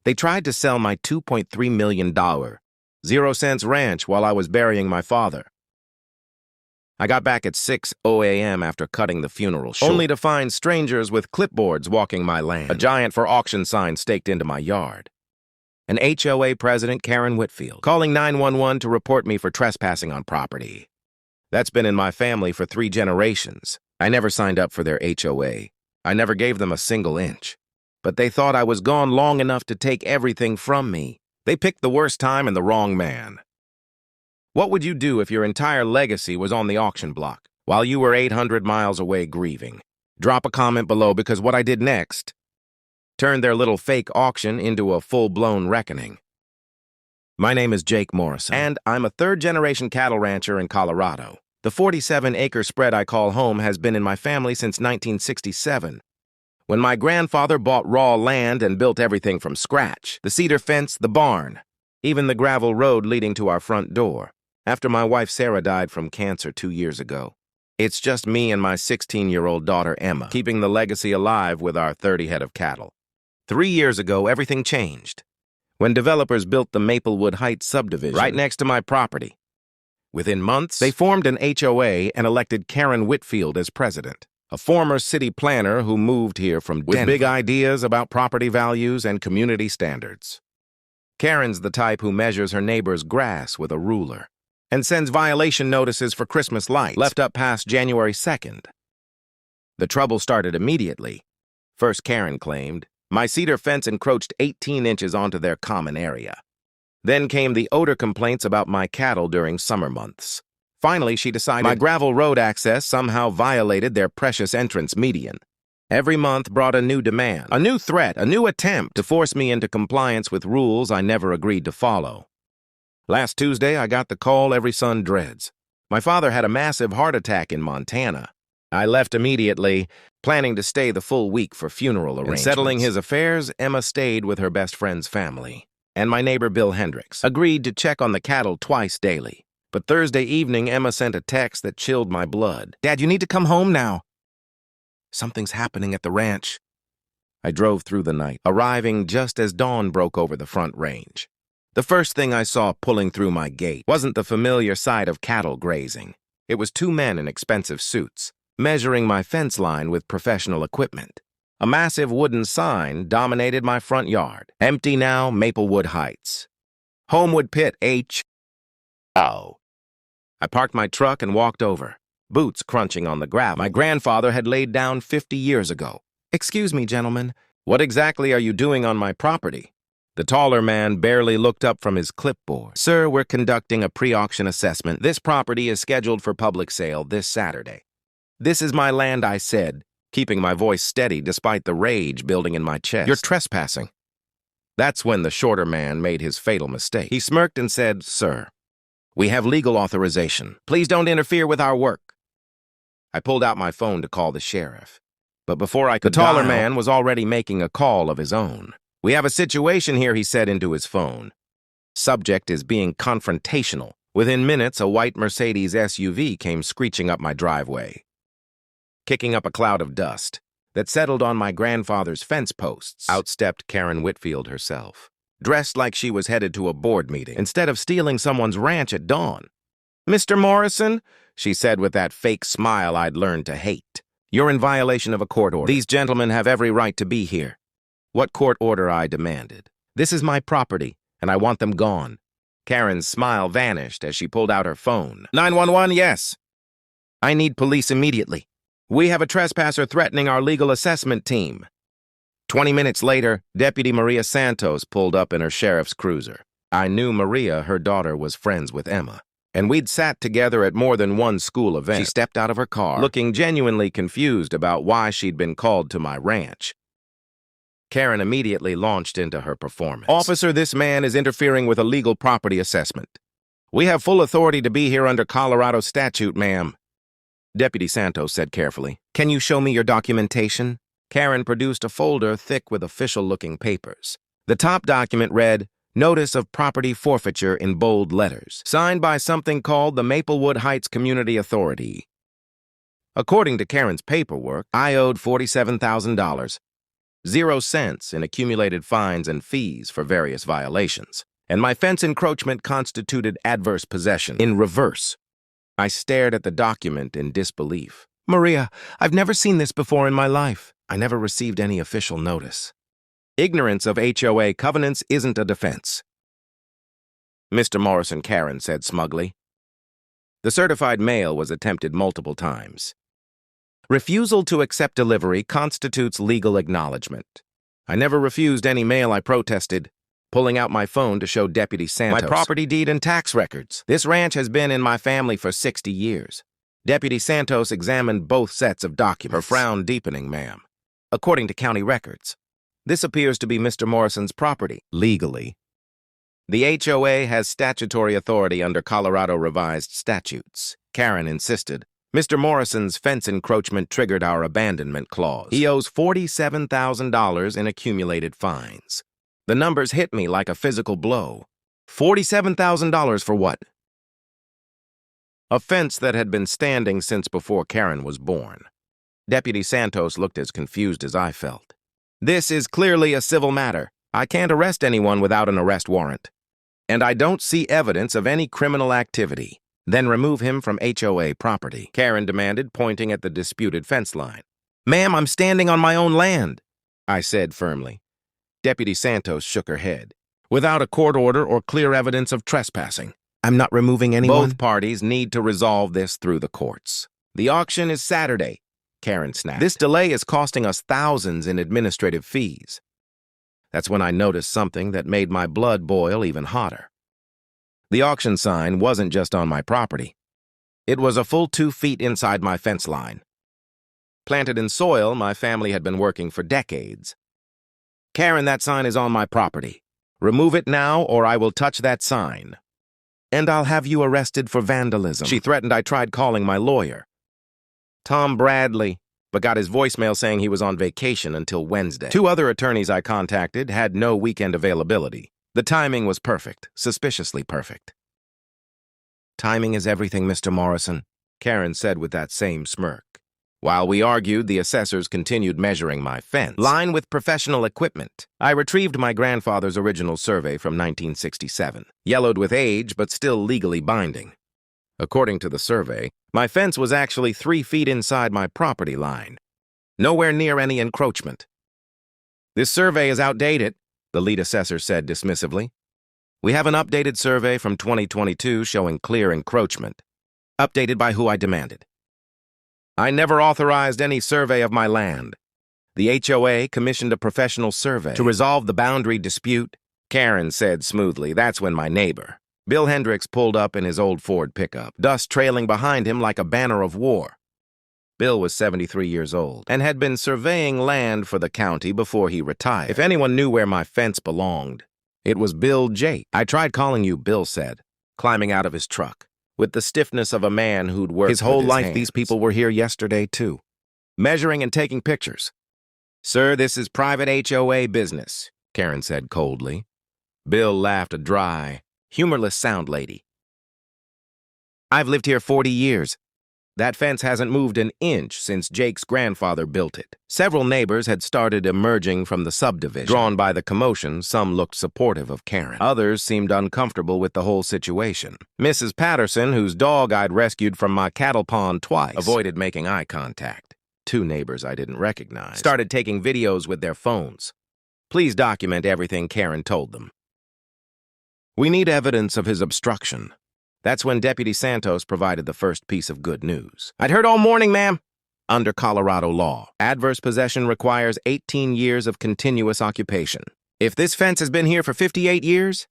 They tried to sell my $2.3 million, 0-cents ranch while I was burying my father. I got back at 6:00 a.m. after cutting the funeral short, only to find strangers with clipboards walking my land, a giant for auction sign staked into my yard, an HOA president, Karen Whitfield, calling 911 to report me for trespassing on property. That's been in my family for 3 generations. I never signed up for their HOA. I never gave them a single inch. But they thought I was gone long enough to take everything from me. They picked the worst time and the wrong man. What would you do if your entire legacy was on the auction block while you were 800 miles away grieving? Drop a comment below, because what I did next turned their little fake auction into a full-blown reckoning. My name is Jake Morrison, and I'm a 3rd-generation cattle rancher in Colorado. The 47-acre spread I call home has been in my family since 1967, when my grandfather bought raw land and built everything from scratch: the cedar fence, the barn, even the gravel road leading to our front door. After my wife Sarah died from cancer 2 years ago, it's just me and my 16-year-old daughter Emma, keeping the legacy alive with our 30 head of cattle. 3 years ago, everything changed when developers built the Maplewood Heights subdivision right next to my property. Within months, they formed an HOA and elected Karen Whitfield as president, a former city planner who moved here from Denver with big ideas about property values and community standards. Karen's the type who measures her neighbor's grass with a ruler and sends violation notices for Christmas lights left up past January 2nd. The trouble started immediately. First, Karen claimed my cedar fence encroached 18 inches onto their common area. Then came the odor complaints about my cattle during summer months. Finally, she decided my gravel road access somehow violated their precious entrance median. Every month brought a new demand, a new threat, a new attempt to force me into compliance with rules I never agreed to follow. Last Tuesday, I got the call every son dreads. My father had a massive heart attack in Montana. I left immediately, planning to stay the full week for funeral arrangements. In settling his affairs, Emma stayed with her best friend's family, and my neighbor Bill Hendricks agreed to check on the cattle twice daily. But Thursday evening, Emma sent a text that chilled my blood. "Dad, you need to come home now. Something's happening at the ranch." I drove through the night, arriving just as dawn broke over the front range. The first thing I saw pulling through my gate wasn't the familiar sight of cattle grazing. It was 2 men in expensive suits, measuring my fence line with professional equipment. A massive wooden sign dominated my front yard. "Empty now, Maplewood Heights. Homewood Pit, H.O." I parked my truck and walked over, boots crunching on the gravel my grandfather had laid down 50 years ago. "Excuse me, gentlemen, what exactly are you doing on my property?" The taller man barely looked up from his clipboard. "Sir, we're conducting a pre-auction assessment. This property is scheduled for public sale this Saturday." "This is my land," I said, keeping my voice steady despite the rage building in my chest. "You're trespassing." That's when the shorter man made his fatal mistake. He smirked and said, "Sir, we have legal authorization. Please don't interfere with our work." I pulled out my phone to call the sheriff. But before I could dial, the taller man was already making a call of his own. "We have a situation here," he said into his phone. Subject is being confrontational. Within minutes, a white Mercedes SUV came screeching up my driveway, kicking up a cloud of dust that settled on my grandfather's fence posts. Out stepped Karen Whitfield herself, dressed like she was headed to a board meeting instead of stealing someone's ranch at dawn. "Mr. Morrison," she said with that fake smile I'd learned to hate, "you're in violation of a court order. These gentlemen have every right to be here." "What court order?" I demanded. "This is my property, and I want them gone." Karen's smile vanished as she pulled out her phone. 911, yes. "I need police immediately. We have a trespasser threatening our legal assessment team." 20 minutes later, Deputy Maria Santos pulled up in her sheriff's cruiser. I knew Maria, her daughter, was friends with Emma, and we'd sat together at more than one school event. She stepped out of her car, looking genuinely confused about why she'd been called to my ranch. Karen immediately launched into her performance. "Officer, this man is interfering with a legal property assessment. We have full authority to be here under Colorado statute, ma'am." Deputy Santos said carefully, "Can you show me your documentation?" Karen produced a folder thick with official-looking papers. The top document read, "Notice of Property Forfeiture" in bold letters, signed by something called the Maplewood Heights Community Authority. According to Karen's paperwork, I owed $47,000. 0 cents in accumulated fines and fees for various violations. And my fence encroachment constituted adverse possession in reverse. I stared at the document in disbelief. Maria, I've never seen this before in my life. I never received any official notice. Ignorance of HOA covenants isn't a defense, Mr. Morrison Karen said smugly. The certified mail was attempted multiple times. Refusal to accept delivery constitutes legal acknowledgement. I never refused any mail I protested, pulling out my phone to show Deputy Santos my property deed and tax records. This ranch has been in my family for 60 years. Deputy Santos examined both sets of documents. Her frown deepening, ma'am. According to county records, this appears to be Mr. Morrison's property, legally. The HOA has statutory authority under Colorado revised statutes. Karen insisted. Mr. Morrison's fence encroachment triggered our abandonment clause. He owes $47,000 in accumulated fines. The numbers hit me like a physical blow. $47,000 for what? A fence that had been standing since before Karen was born. Deputy Santos looked as confused as I felt. This is clearly a civil matter. I can't arrest anyone without an arrest warrant. And I don't see evidence of any criminal activity. Then remove him from HOA property, Karen demanded, pointing at the disputed fence line. Ma'am, I'm standing on my own land, I said firmly. Deputy Santos shook her head. Without a court order or clear evidence of trespassing, I'm not removing anyone. Both parties need to resolve this through the courts. The auction is Saturday, Karen snapped. This delay is costing us thousands in administrative fees. That's when I noticed something that made my blood boil even hotter. The auction sign wasn't just on my property. It was a full 2 feet inside my fence line. Planted in soil my family had been working for decades. Karen, that sign is on my property. Remove it now or I will touch that sign. And I'll have you arrested for vandalism. She threatened I tried calling my lawyer, Tom Bradley, but got his voicemail saying he was on vacation until Wednesday. 2 other attorneys I contacted had no weekend availability. The timing was perfect, suspiciously perfect. Timing is everything, Mr. Morrison, Karen said with that same smirk. While we argued, the assessors continued measuring my fence line with professional equipment. I retrieved my grandfather's original survey from 1967, yellowed with age but still legally binding. According to the survey, my fence was actually 3 feet inside my property line, nowhere near any encroachment. This survey is outdated, the lead assessor said dismissively. We have an updated survey from 2022 showing clear encroachment. Updated by who I demanded. I never authorized any survey of my land. The HOA commissioned a professional survey to resolve the boundary dispute, Karen said smoothly. That's when my neighbor, Bill Hendricks, pulled up in his old Ford pickup, dust trailing behind him like a banner of war. Bill was 73 years old and had been surveying land for the county before he retired. If anyone knew where my fence belonged, it was Bill J. I tried calling you, Bill said, climbing out of his truck. With the stiffness of a man who'd worked his whole life, these people were here yesterday, too. Measuring and taking pictures. Sir, this is private HOA business, Karen said coldly. Bill laughed, a dry, humorless sound lady. I've lived here 40 years. That fence hasn't moved an inch since Jake's grandfather built it. Several neighbors had started emerging from the subdivision. Drawn by the commotion, some looked supportive of Karen. Others seemed uncomfortable with the whole situation. Mrs. Patterson, whose dog I'd rescued from my cattle pond twice, avoided making eye contact. 2 neighbors I didn't recognize started taking videos with their phones. Please document everything, Karen told them. We need evidence of his obstruction. That's when Deputy Santos provided the first piece of good news. I'd heard all morning, ma'am. Under Colorado law, adverse possession requires 18 years of continuous occupation. If this fence has been here for 58 years,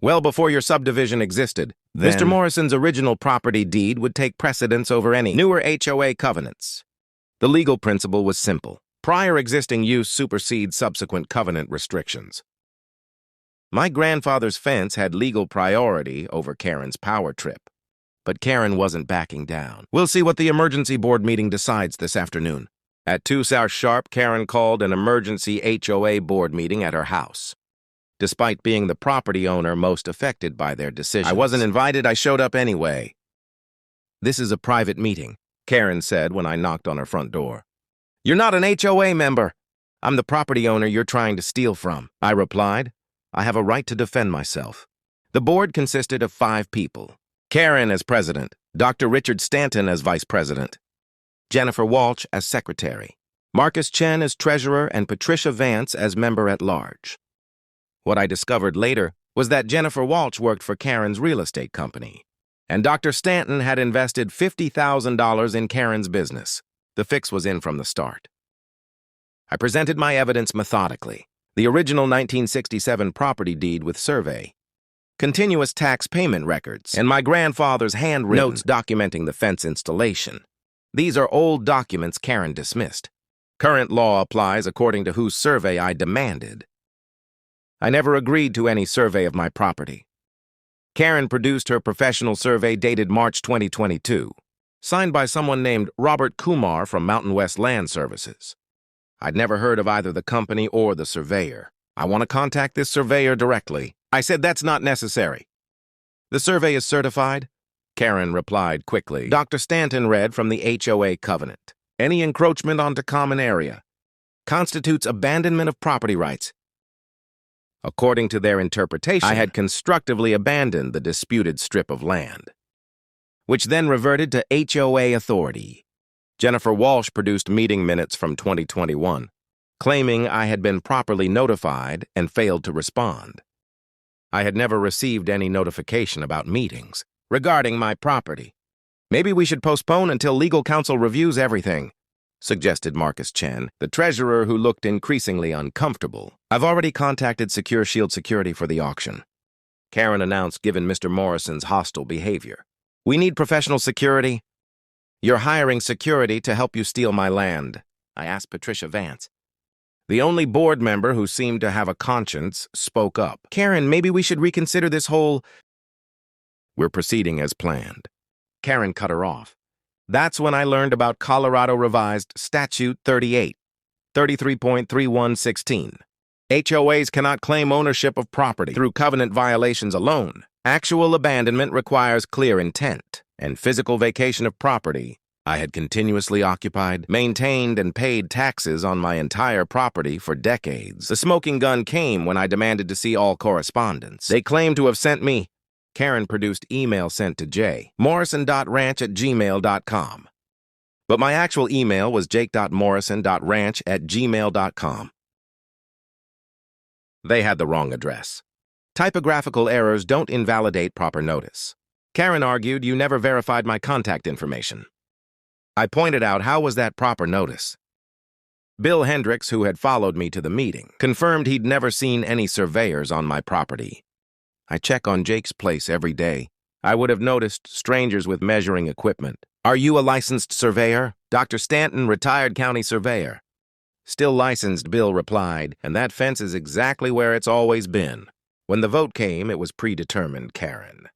well before your subdivision existed, then Mr. Morrison's original property deed would take precedence over any newer HOA covenants. The legal principle was simple. Prior existing use supersedes subsequent covenant restrictions. My grandfather's fence had legal priority over Karen's power trip, but Karen wasn't backing down. We'll see what the emergency board meeting decides this afternoon. At 2 South Sharp, Karen called an emergency HOA board meeting at her house. Despite being the property owner most affected by their decisions, I wasn't invited, I showed up anyway. This is a private meeting, Karen said when I knocked on her front door. You're not an HOA member, I'm the property owner you're trying to steal from, I replied. I have a right to defend myself. The board consisted of 5 people. Karen as president, Dr. Richard Stanton as vice president, Jennifer Walsh as secretary, Marcus Chen as treasurer, and Patricia Vance as member-at-large. What I discovered later was that Jennifer Walsh worked for Karen's real estate company, and Dr. Stanton had invested $50,000 in Karen's business. The fix was in from the start. I presented my evidence methodically. The original 1967 property deed with survey, continuous tax payment records, and my grandfather's handwritten notes documenting the fence installation. These are old documents Karen dismissed. Current law applies according to whose survey I demanded. I never agreed to any survey of my property. Karen produced her professional survey dated March 2022, signed by someone named Robert Kumar from Mountain West Land Services. I'd never heard of either the company or the surveyor. I want to contact this surveyor directly. I said that's not necessary. The survey is certified? Karen replied quickly. Dr. Stanton read from the HOA covenant. Any encroachment onto common area constitutes abandonment of property rights. According to their interpretation, I had constructively abandoned the disputed strip of land, which then reverted to HOA authority. Jennifer Walsh produced meeting minutes from 2021, claiming I had been properly notified and failed to respond. I had never received any notification about meetings regarding my property. Maybe we should postpone until legal counsel reviews everything, suggested Marcus Chen, the treasurer, who looked increasingly uncomfortable. I've already contacted Secure Shield Security for the auction, Karen announced, given Mr. Morrison's hostile behavior. We need professional security. You're hiring security to help you steal my land, I asked Patricia Vance. The only board member who seemed to have a conscience spoke up. Karen, maybe we should reconsider this whole... We're proceeding as planned. Karen cut her off. That's when I learned about Colorado Revised Statute 38, 33.3116. HOAs cannot claim ownership of property through covenant violations alone. Actual abandonment requires clear intent and physical vacation of property. I had continuously occupied, maintained, and paid taxes on my entire property for decades. The smoking gun came when I demanded to see all correspondence. They claimed to have sent me. Karen produced email sent to morrison.ranch@gmail.com. But my actual email was jake.morrison.ranch@gmail.com. They had the wrong address. Typographical errors don't invalidate proper notice. Karen argued you never verified my contact information. I pointed out how was that proper notice. Bill Hendricks, who had followed me to the meeting, confirmed he'd never seen any surveyors on my property. I check on Jake's place every day. I would have noticed strangers with measuring equipment. Are you a licensed surveyor? Dr. Stanton, retired county surveyor. Still licensed, Bill replied, and that fence is exactly where it's always been. When the vote came, it was predetermined, Karen.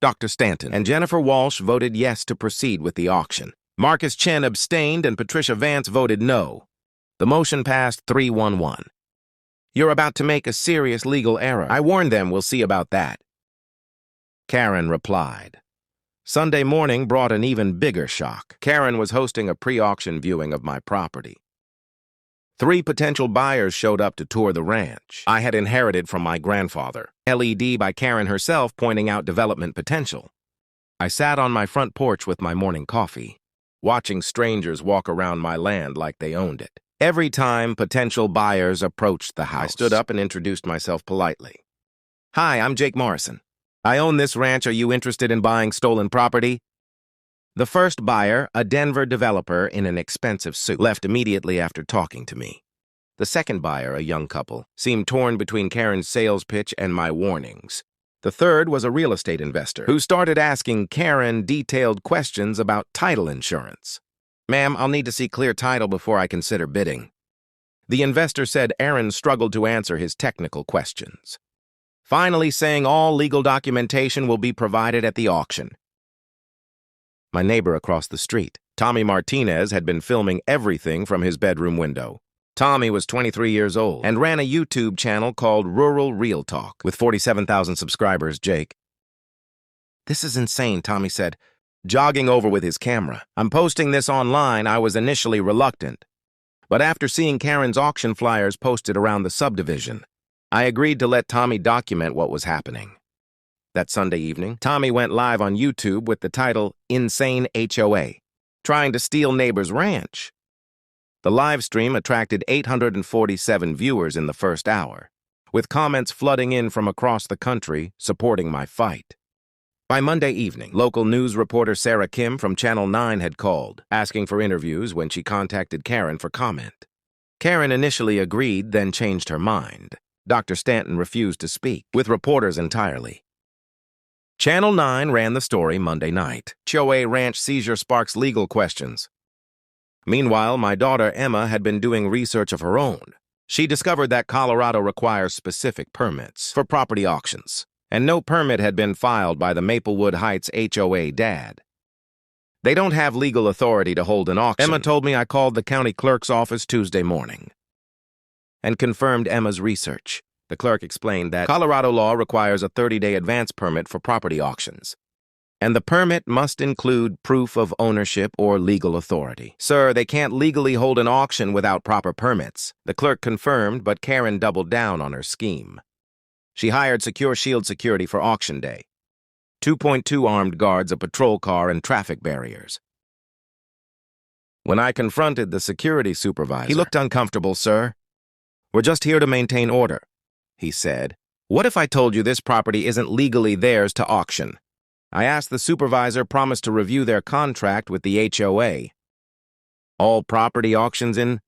Dr. Stanton and Jennifer Walsh voted yes to proceed with the auction. Marcus Chen abstained and Patricia Vance voted no. The motion passed 3-1-1. You're about to make a serious legal error. I warned them, we'll see about that. Karen replied. Sunday morning brought an even bigger shock. Karen was hosting a pre-auction viewing of my property. 3 potential buyers showed up to tour the ranch I had inherited from my grandfather. LED by Karen herself pointing out development potential. I sat on my front porch with my morning coffee, watching strangers walk around my land like they owned it. Every time potential buyers approached the house, I stood up and introduced myself politely. Hi, I'm Jake Morrison. I own this ranch. Are you interested in buying stolen property? The first buyer, a Denver developer in an expensive suit, left immediately after talking to me. The second buyer, a young couple, seemed torn between Karen's sales pitch and my warnings. The third was a real estate investor who started asking Karen detailed questions about title insurance. Ma'am, I'll need to see clear title before I consider bidding. The investor said Aaron struggled to answer his technical questions, finally saying all legal documentation will be provided at the auction. My neighbor across the street, Tommy Martinez, had been filming everything from his bedroom window. Tommy was 23 years old and ran a YouTube channel called Rural Real Talk with 47,000 subscribers. Jake. This is insane, Tommy said, jogging over with his camera. I'm posting this online. I was initially reluctant, But after seeing Karen's auction flyers posted around the subdivision, I agreed to let Tommy document what was happening. That Sunday evening, Tommy went live on YouTube with the title, Insane HOA, trying to steal neighbor's ranch. The live stream attracted 847 viewers in the first hour, with comments flooding in from across the country supporting my fight. By Monday evening, local news reporter Sarah Kim from Channel 9 had called, asking for interviews when she contacted Karen for comment. Karen initially agreed, then changed her mind. Dr. Stanton refused to speak, with reporters entirely. Channel 9 ran the story Monday night. HOA ranch seizure sparks legal questions. Meanwhile, my daughter Emma had been doing research of her own. She discovered that Colorado requires specific permits for property auctions, and no permit had been filed by the Maplewood Heights HOA dad. They don't have legal authority to hold an auction. Emma told me I called the county clerk's office Tuesday morning and confirmed Emma's research. The clerk explained that Colorado law requires a 30-day advance permit for property auctions, and the permit must include proof of ownership or legal authority. Sir, they can't legally hold an auction without proper permits. The clerk confirmed, but Karen doubled down on her scheme. She hired Secure Shield security for auction day. 2.2 armed guards, a patrol car, and traffic barriers. When I confronted the security supervisor, he looked uncomfortable, sir. We're just here to maintain order, he said. What if I told you this property isn't legally theirs to auction? I asked the supervisor, promised to review their contract with the HOA. All property auctions in